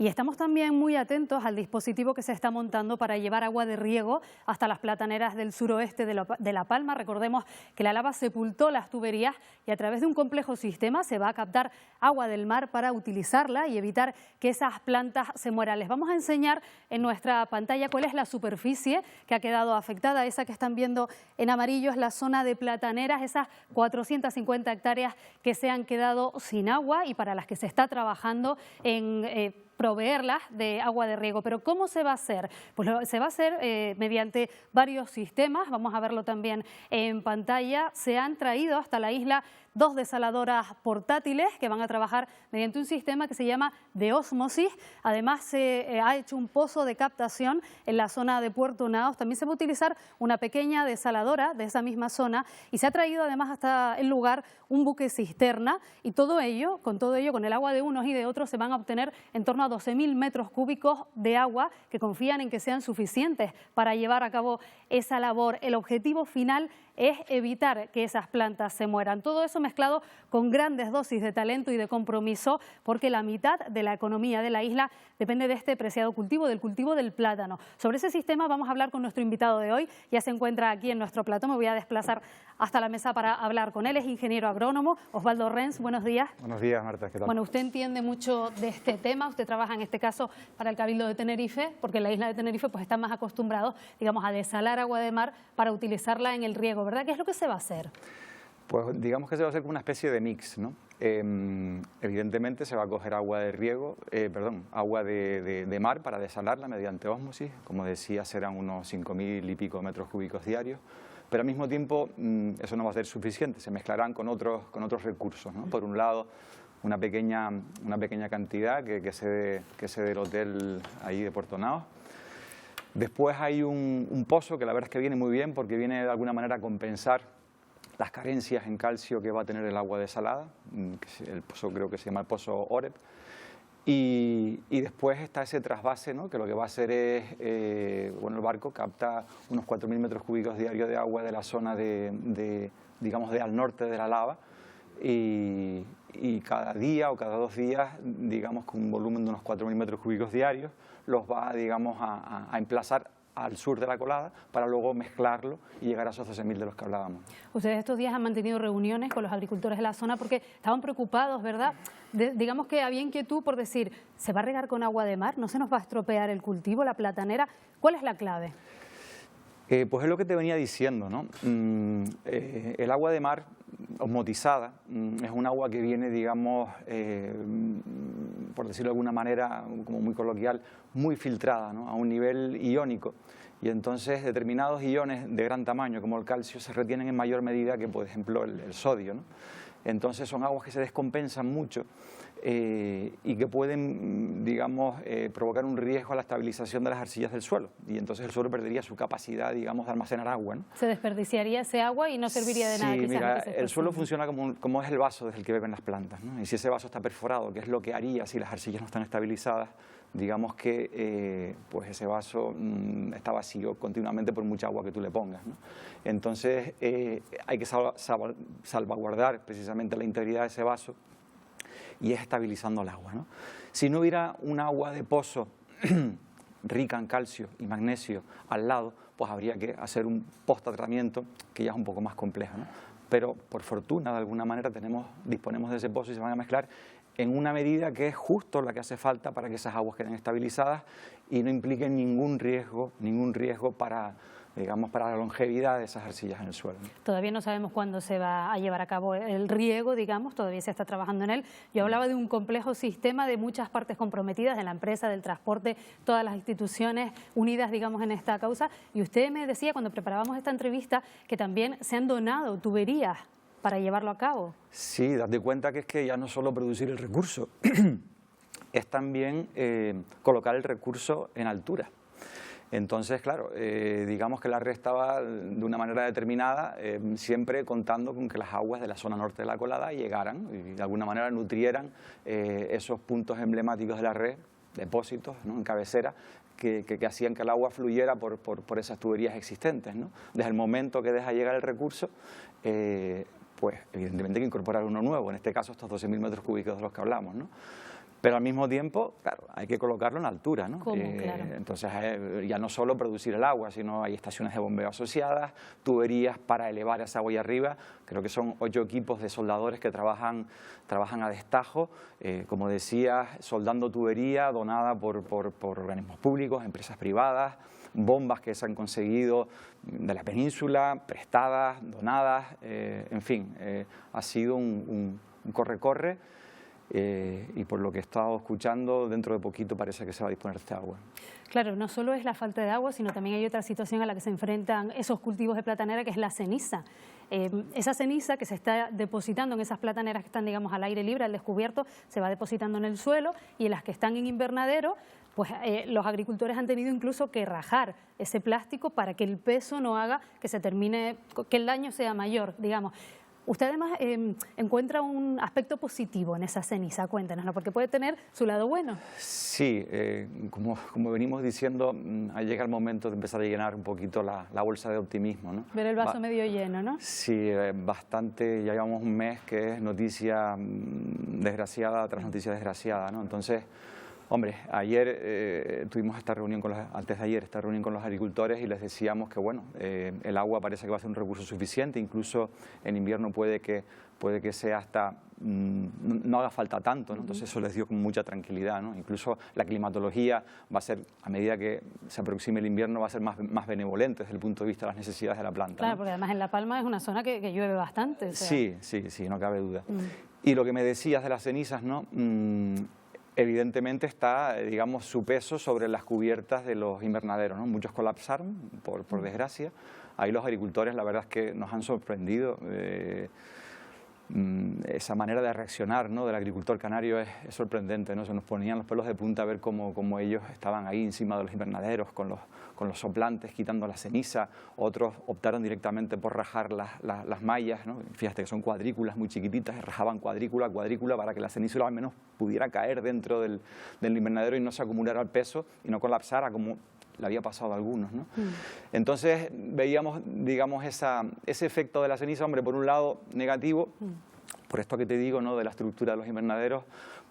Y estamos también muy atentos al dispositivo que se está montando para llevar agua de riego hasta las plataneras del suroeste de La Palma. Recordemos que la lava sepultó las tuberías y a través de un complejo sistema se va a captar agua del mar para utilizarla y evitar que esas plantas se mueran. Les vamos a enseñar en nuestra pantalla cuál es la superficie que ha quedado afectada. Esa que están viendo en amarillo es la zona de plataneras, esas 450 hectáreas que se han quedado sin agua y para las que se está trabajando en proveerlas de agua de riego. Pero ¿cómo se va a hacer? Pues se va a hacer mediante varios sistemas. Vamos a verlo también en pantalla. Se han traído hasta la isla 2 desaladoras portátiles que van a trabajar mediante un sistema que se llama de ósmosis. Además se ha hecho un pozo de captación en la zona de Puerto Naos. También se va a utilizar una pequeña desaladora de esa misma zona y se ha traído además hasta el lugar un buque cisterna y todo ello, con el agua de unos y de otros, se van a obtener en torno a 12.000 metros cúbicos de agua que confían en que sean suficientes para llevar a cabo esa labor. El objetivo final es evitar que esas plantas se mueran. Todo eso mezclado con grandes dosis de talento y de compromiso, porque la mitad de la economía de la isla depende de este preciado cultivo, del cultivo del plátano. Sobre ese sistema vamos a hablar con nuestro invitado de hoy. Ya se encuentra aquí en nuestro plató. Me voy a desplazar hasta la mesa para hablar con él. Es ingeniero agrónomo. Osvaldo Rens, buenos días. Buenos días, Marta. ¿Qué tal? Bueno, usted entiende mucho de este tema. Usted trabaja en este caso para el Cabildo de Tenerife, porque en la isla de Tenerife pues están más acostumbrados, digamos, a desalar agua de mar para utilizarla en el riego, ¿verdad? ¿Qué es lo que se va a hacer? Pues digamos que se va a hacer como una especie de mix, ¿no? Evidentemente se va a coger agua de riego, agua de mar para desalarla mediante ósmosis. Como decía, serán unos 5.000 y pico metros cúbicos diarios, pero al mismo tiempo eso no va a ser suficiente, se mezclarán con otros recursos, ¿no? Por un lado, una pequeña cantidad que se del hotel ahí de Puerto Naos. Después hay un pozo que la verdad es que viene muy bien porque viene de alguna manera a compensar las carencias en calcio que va a tener el agua desalada, el pozo creo que se llama el pozo Oreb. Y después está ese trasvase, ¿no? Que lo que va a hacer es, el barco capta unos 4.000 metros cúbicos diarios de agua de la zona digamos, de al norte de la lava, y cada día o cada 2 días, digamos, con un volumen de unos 4.000 metros cúbicos diarios, los va, digamos, a emplazar al sur de la colada para luego mezclarlo y llegar a esos 12.000 de los que hablábamos. Ustedes estos días han mantenido reuniones con los agricultores de la zona porque estaban preocupados, ¿verdad? Digamos que había inquietud por decir, ¿se va a regar con agua de mar? ¿No se nos va a estropear el cultivo, la platanera? ¿Cuál es la clave? Pues es lo que te venía diciendo, ¿no? El agua de mar osmotizada es un agua que viene, digamos, por decirlo de alguna manera, como muy coloquial, muy filtrada, ¿no? A un nivel iónico. Y entonces determinados iones de gran tamaño, como el calcio, se retienen en mayor medida que, por ejemplo, el sodio, ¿no? Entonces son aguas que se descompensan mucho y que pueden, digamos, provocar un riesgo a la estabilización de las arcillas del suelo. Y entonces el suelo perdería su capacidad, digamos, de almacenar agua, ¿no? Se desperdiciaría ese agua y no serviría de nada. Sí, mira, el suelo funciona como es el vaso desde el que beben las plantas, ¿no? Y si ese vaso está perforado, que es lo que haría si las arcillas no están estabilizadas, digamos que pues ese vaso está vacío continuamente por mucha agua que tú le pongas, ¿no? Entonces hay que salvaguardar precisamente la integridad de ese vaso y es estabilizando el agua, ¿no? Si no hubiera un agua de pozo rica en calcio y magnesio al lado, pues habría que hacer un post-tratamiento que ya es un poco más complejo, ¿no? Pero por fortuna, de alguna manera, disponemos de ese pozo y se van a mezclar en una medida que es justo la que hace falta para que esas aguas queden estabilizadas y no impliquen ningún riesgo para, digamos, para la longevidad de esas arcillas en el suelo, ¿no? Todavía no sabemos cuándo se va a llevar a cabo el riego, digamos, todavía se está trabajando en él. Yo hablaba de un complejo sistema de muchas partes comprometidas, de la empresa, del transporte, todas las instituciones unidas, digamos, en esta causa. Y usted me decía cuando preparábamos esta entrevista que también se han donado tuberías para llevarlo a cabo. Sí, date cuenta que es que ya no solo producir el recurso, es también colocar el recurso en altura. Entonces, claro, digamos que la red estaba de una manera determinada, siempre contando con que las aguas de la zona norte de la colada llegaran y de alguna manera nutrieran esos puntos emblemáticos de la red, depósitos, ¿no? En cabecera, que hacían que el agua fluyera por esas tuberías existentes, ¿no? Desde el momento que deja llegar el recurso, pues evidentemente hay que incorporar uno nuevo, en este caso estos 12.000 metros cúbicos de los que hablamos, ¿no? Pero al mismo tiempo, claro, hay que colocarlo en altura, ¿no? ¿Cómo? Claro. Entonces, ya no solo producir el agua, sino hay estaciones de bombeo asociadas, tuberías para elevar esa agua ahí arriba. Creo que son 8 equipos de soldadores que trabajan a destajo, como decía, soldando tubería donada por organismos públicos, empresas privadas, bombas que se han conseguido de la península, prestadas, donadas, en fin, ha sido un corre-corre. Y por lo que he estado escuchando, dentro de poquito parece que se va a disponer este agua. Claro, no solo es la falta de agua, sino también hay otra situación a la que se enfrentan esos cultivos de platanera, que es la ceniza. Esa ceniza que se está depositando en esas plataneras que están, digamos, al aire libre, al descubierto, se va depositando en el suelo, y en las que están en invernadero, pues los agricultores han tenido incluso que rajar ese plástico para que el peso no haga que se termine, que el daño sea mayor, digamos. Usted además encuentra un aspecto positivo en esa ceniza, cuéntanoslo, porque puede tener su lado bueno. Sí, como venimos diciendo, llega el momento de empezar a llenar un poquito la bolsa de optimismo, ¿no? Ver el vaso medio lleno, ¿no? Sí, bastante, ya llevamos un mes que es noticia desgraciada tras noticia desgraciada, ¿no? Entonces, hombre, ayer tuvimos antes de ayer esta reunión con los agricultores y les decíamos que, bueno, el agua parece que va a ser un recurso suficiente, incluso en invierno puede que sea hasta, no haga falta tanto, ¿no? Entonces eso les dio con mucha tranquilidad, ¿no? Incluso la climatología va a ser, a medida que se aproxime el invierno, va a ser más benevolente desde el punto de vista de las necesidades de la planta. Claro, ¿no? Porque además en La Palma es una zona que llueve bastante. O sea. Sí, no cabe duda. Y lo que me decías de las cenizas, ¿no? Evidentemente está, digamos, su peso sobre las cubiertas de los invernaderos, ¿no? Muchos colapsaron, por desgracia. Ahí los agricultores, la verdad es que nos han sorprendido. Esa manera de reaccionar, ¿no?, del agricultor canario es sorprendente, ¿no? Se nos ponían los pelos de punta a ver cómo ellos estaban ahí encima de los invernaderos con los soplantes, quitando la ceniza. Otros optaron directamente por rajar las mallas, ¿no? Fíjate que son cuadrículas muy chiquititas, rajaban cuadrícula a cuadrícula para que la ceniza al menos pudiera caer dentro del invernadero y no se acumulara el peso y no colapsara como le había pasado a algunos, ¿no? Entonces veíamos, digamos, ese efecto de la ceniza, hombre, por un lado negativo, por esto que te digo, ¿no?, de la estructura de los invernaderos,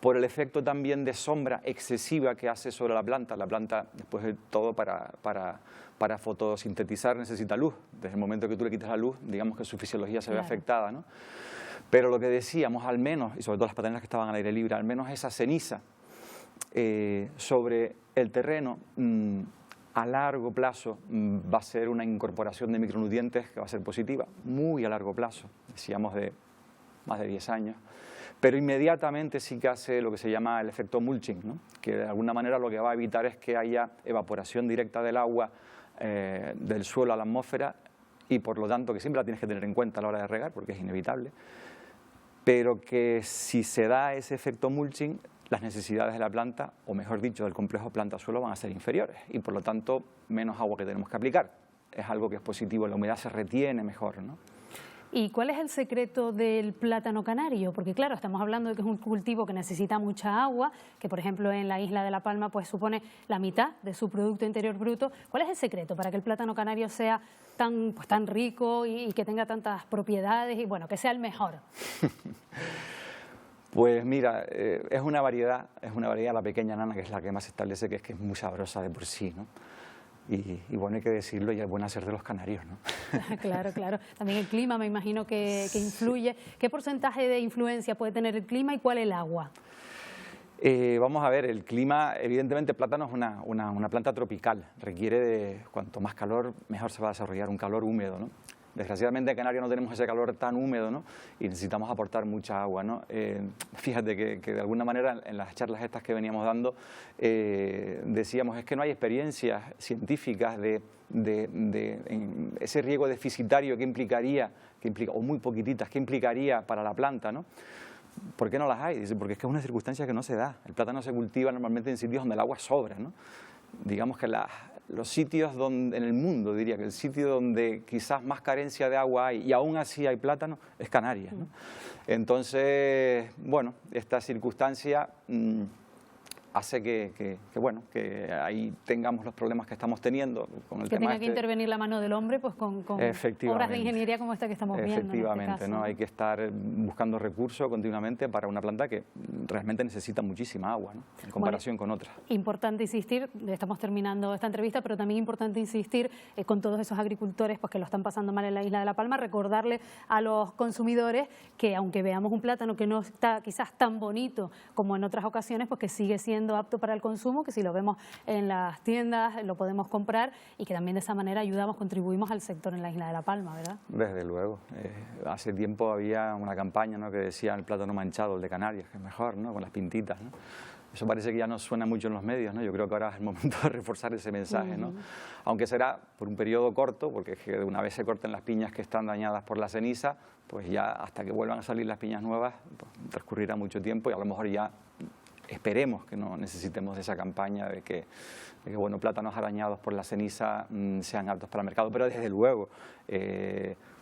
por el efecto también de sombra excesiva que hace sobre la planta. La planta, después de todo, para fotosintetizar necesita luz. Desde el momento que tú le quitas la luz, digamos que su fisiología se ve afectada, ¿no? Pero lo que decíamos, al menos, y sobre todo las plataneras que estaban al aire libre, al menos esa ceniza sobre el terreno, a largo plazo va a ser una incorporación de micronutrientes que va a ser positiva, muy a largo plazo, decíamos de más de 10 años, pero inmediatamente sí que hace lo que se llama el efecto mulching, ¿no? Que de alguna manera lo que va a evitar es que haya evaporación directa del agua del suelo a la atmósfera, y por lo tanto que siempre la tienes que tener en cuenta a la hora de regar porque es inevitable, pero que si se da ese efecto mulching, las necesidades de la planta, o mejor dicho, del complejo planta-suelo, van a ser inferiores y por lo tanto menos agua que tenemos que aplicar. Es algo que es positivo, la humedad se retiene mejor, ¿no? ¿Y cuál es el secreto del plátano canario? Porque claro, estamos hablando de que es un cultivo que necesita mucha agua, que por ejemplo en la isla de La Palma pues supone la mitad de su Producto Interior Bruto. ¿Cuál es el secreto para que el plátano canario sea tan rico y que tenga tantas propiedades y bueno, que sea el mejor? Pues mira, es una variedad, la pequeña nana, que es la que más se establece, que es muy sabrosa de por sí, ¿no? Y bueno, hay que decirlo, y es buen hacer de los canarios, ¿no? Claro. También el clima me imagino que influye. ¿Qué porcentaje de influencia puede tener el clima y cuál el agua? Vamos a ver, el clima, evidentemente el plátano es una planta tropical, requiere de cuanto más calor, mejor se va a desarrollar, un calor húmedo, ¿no? Desgraciadamente en Canarias no tenemos ese calor tan húmedo, ¿no? Y necesitamos aportar mucha agua, ¿no? Fíjate que de alguna manera en las charlas estas que veníamos dando decíamos, es que no hay experiencias científicas en ese riego deficitario que implica, o muy poquititas, que implicaría para la planta, ¿no? ¿Por qué no las hay? Dice, porque es que es una circunstancia que no se da. El plátano se cultiva normalmente en sitios donde el agua sobra, ¿no? Digamos que los sitios en el mundo, diría que el sitio donde quizás más carencia de agua hay y aún así hay plátano es Canarias, ¿no? Entonces, bueno, esta circunstancia hace bueno, que ahí tengamos los problemas que estamos teniendo con el que tema tenga que intervenir la mano del hombre, pues con obras de ingeniería como esta que estamos viendo. Efectivamente, en este caso, ¿no? Hay que estar buscando recursos continuamente para una planta que realmente necesita muchísima agua, ¿no? En comparación con otras. Importante insistir, estamos terminando esta entrevista, pero también importante insistir con todos esos agricultores pues, que lo están pasando mal en la isla de La Palma, recordarle a los consumidores que aunque veamos un plátano que no está quizás tan bonito como en otras ocasiones, pues que sigue siendo apto para el consumo, que si lo vemos en las tiendas lo podemos comprar y que también de esa manera ayudamos, contribuimos al sector en la isla de La Palma, ¿verdad? Desde luego. Hace tiempo había una campaña, ¿no?, que decía el plátano manchado, el de Canarias, que es mejor, ¿no?, con las pintitas, ¿no? Eso parece que ya no suena mucho en los medios, ¿no? Yo creo que ahora es el momento de reforzar ese mensaje, ¿no? Aunque será por un periodo corto, porque es que una vez se corten las piñas que están dañadas por la ceniza, pues ya hasta que vuelvan a salir las piñas nuevas, pues, transcurrirá mucho tiempo y a lo mejor ya esperemos que no necesitemos de esa campaña de que bueno, plátanos arañados por la ceniza sean aptos para el mercado, pero desde luego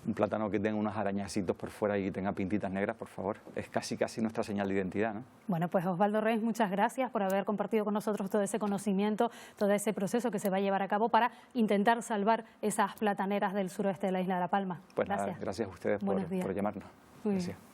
un plátano que tenga unos arañacitos por fuera y tenga pintitas negras, por favor, es casi nuestra señal de identidad, ¿no? Bueno, pues Osvaldo Reyes, muchas gracias por haber compartido con nosotros todo ese conocimiento, todo ese proceso que se va a llevar a cabo para intentar salvar esas plataneras del suroeste de la isla de La Palma. Pues gracias. Nada, gracias a ustedes por llamarnos. Muy Gracias. bien.